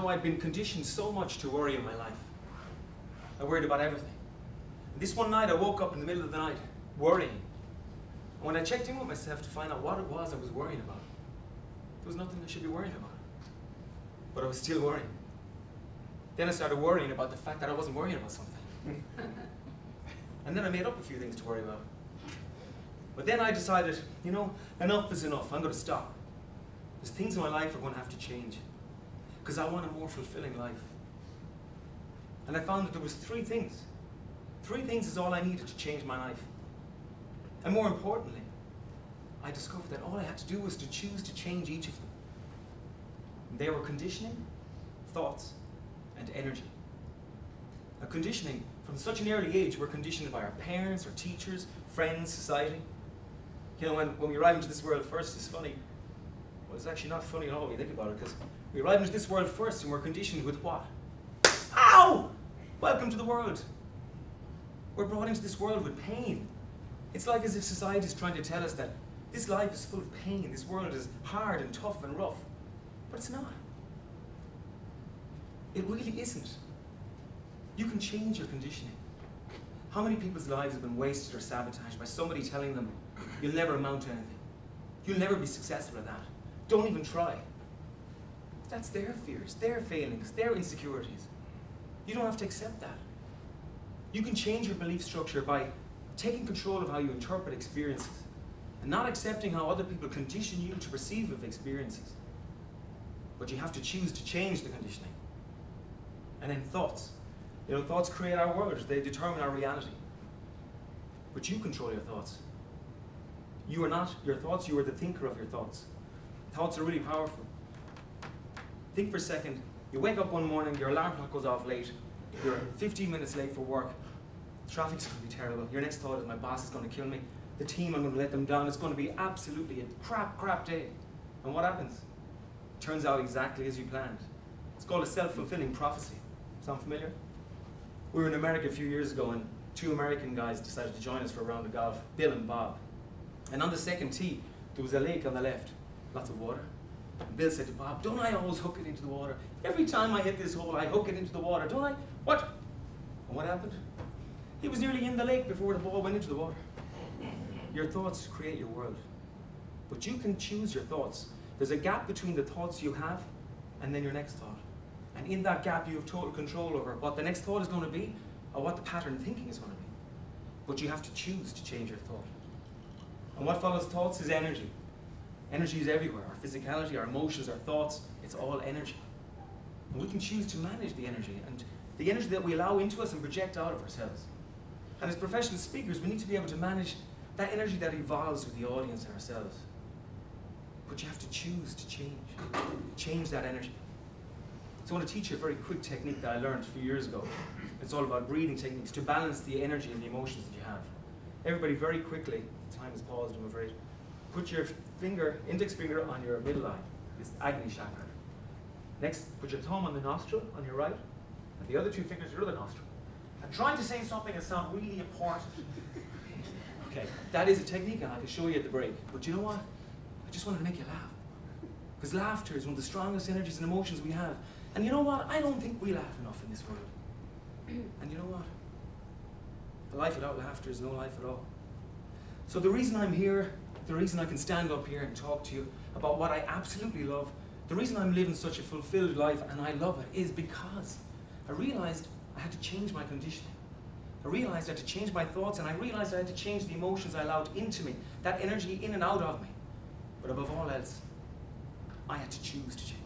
know, I'd been conditioned so much to worry in my life. I worried about everything. And this one night I woke up in the middle of the night, worrying. And when I checked in with myself to find out what it was I was worrying about, there was nothing I should be worrying about. But I was still worrying. Then I started worrying about the fact that I wasn't worrying about something. And then I made up a few things to worry about. But then I decided, you know, enough is enough. I'm going to stop. There's things in my life are going to have to change. Because I want a more fulfilling life. And I found that there was three things. Three things is all I needed to change my life. And more importantly, I discovered that all I had to do was to choose to change each of them. And they were conditioning, thoughts, and energy. Now, conditioning, from such an early age, we're conditioned by our parents, our teachers, friends, society. You know, when we arrive into this world first, it's funny. Well, it's actually not funny at all when you think about it, because we arrive into this world first and we're conditioned with what? Ow! Welcome to the world. We're brought into this world with pain. It's like as if society is trying to tell us that this life is full of pain, this world is hard and tough and rough. But it's not. It really isn't. You can change your conditioning. How many people's lives have been wasted or sabotaged by somebody telling them, you'll never amount to anything. You'll never be successful at that. Don't even try. That's their fears, their failings, their insecurities. You don't have to accept that. You can change your belief structure by taking control of how you interpret experiences and not accepting how other people condition you to perceive of experiences. But you have to choose to change the conditioning. And then thoughts. You know, thoughts create our world. They determine our reality. But you control your thoughts. You are not your thoughts, you are the thinker of your thoughts. Thoughts are really powerful. Think for a second. You wake up one morning, your alarm clock goes off late, you're 15 minutes late for work, traffic's going to be terrible. Your next thought is, my boss is going to kill me, the team, I'm going to let them down, it's going to be absolutely a crap day. And what happens? It turns out exactly as you planned. It's called a self-fulfilling prophecy. Sound familiar? We were in America a few years ago and two American guys decided to join us for a round of golf, Bill and Bob. And on the second tee, there was a lake on the left, lots of water. And Bill said to Bob, don't I always hook it into the water? Every time I hit this hole, I hook it into the water, don't I? What? And what happened? He was nearly in the lake before the ball went into the water. Your thoughts create your world. But you can choose your thoughts. There's a gap between the thoughts you have and then your next thought. And in that gap, you have total control over what the next thought is going to be or what the pattern thinking is going to be. But you have to choose to change your thought. And what follows thoughts is energy. Energy is everywhere. Our physicality, our emotions, our thoughts, it's all energy. And we can choose to manage the energy and the energy that we allow into us and project out of ourselves. And as professional speakers, we need to be able to manage that energy that evolves with the audience and ourselves. But you have to choose to change that energy. So I want to teach you a very quick technique that I learned a few years ago. It's all about breathing techniques to balance the energy and the emotions that you have. Everybody, very quickly, time is paused, I'm afraid. Put your index finger on your middle eye, this agni chakra. Next, put your thumb on the nostril on your right, and the other two fingers your other nostril. I'm trying to say something that sounds really important. Okay, that is a technique and I can show you at the break. But you know what? I just wanted to make you laugh. Because laughter is one of the strongest energies and emotions we have. And you know what? I don't think we laugh enough in this world. And you know what? A life without laughter is no life at all. So the reason I'm here, the reason I can stand up here and talk to you about what I absolutely love, the reason I'm living such a fulfilled life and I love it is because I realized I had to change my conditioning. I realized I had to change my thoughts and I realized I had to change the emotions I allowed into me, that energy in and out of me. But above all else, I had to choose to change.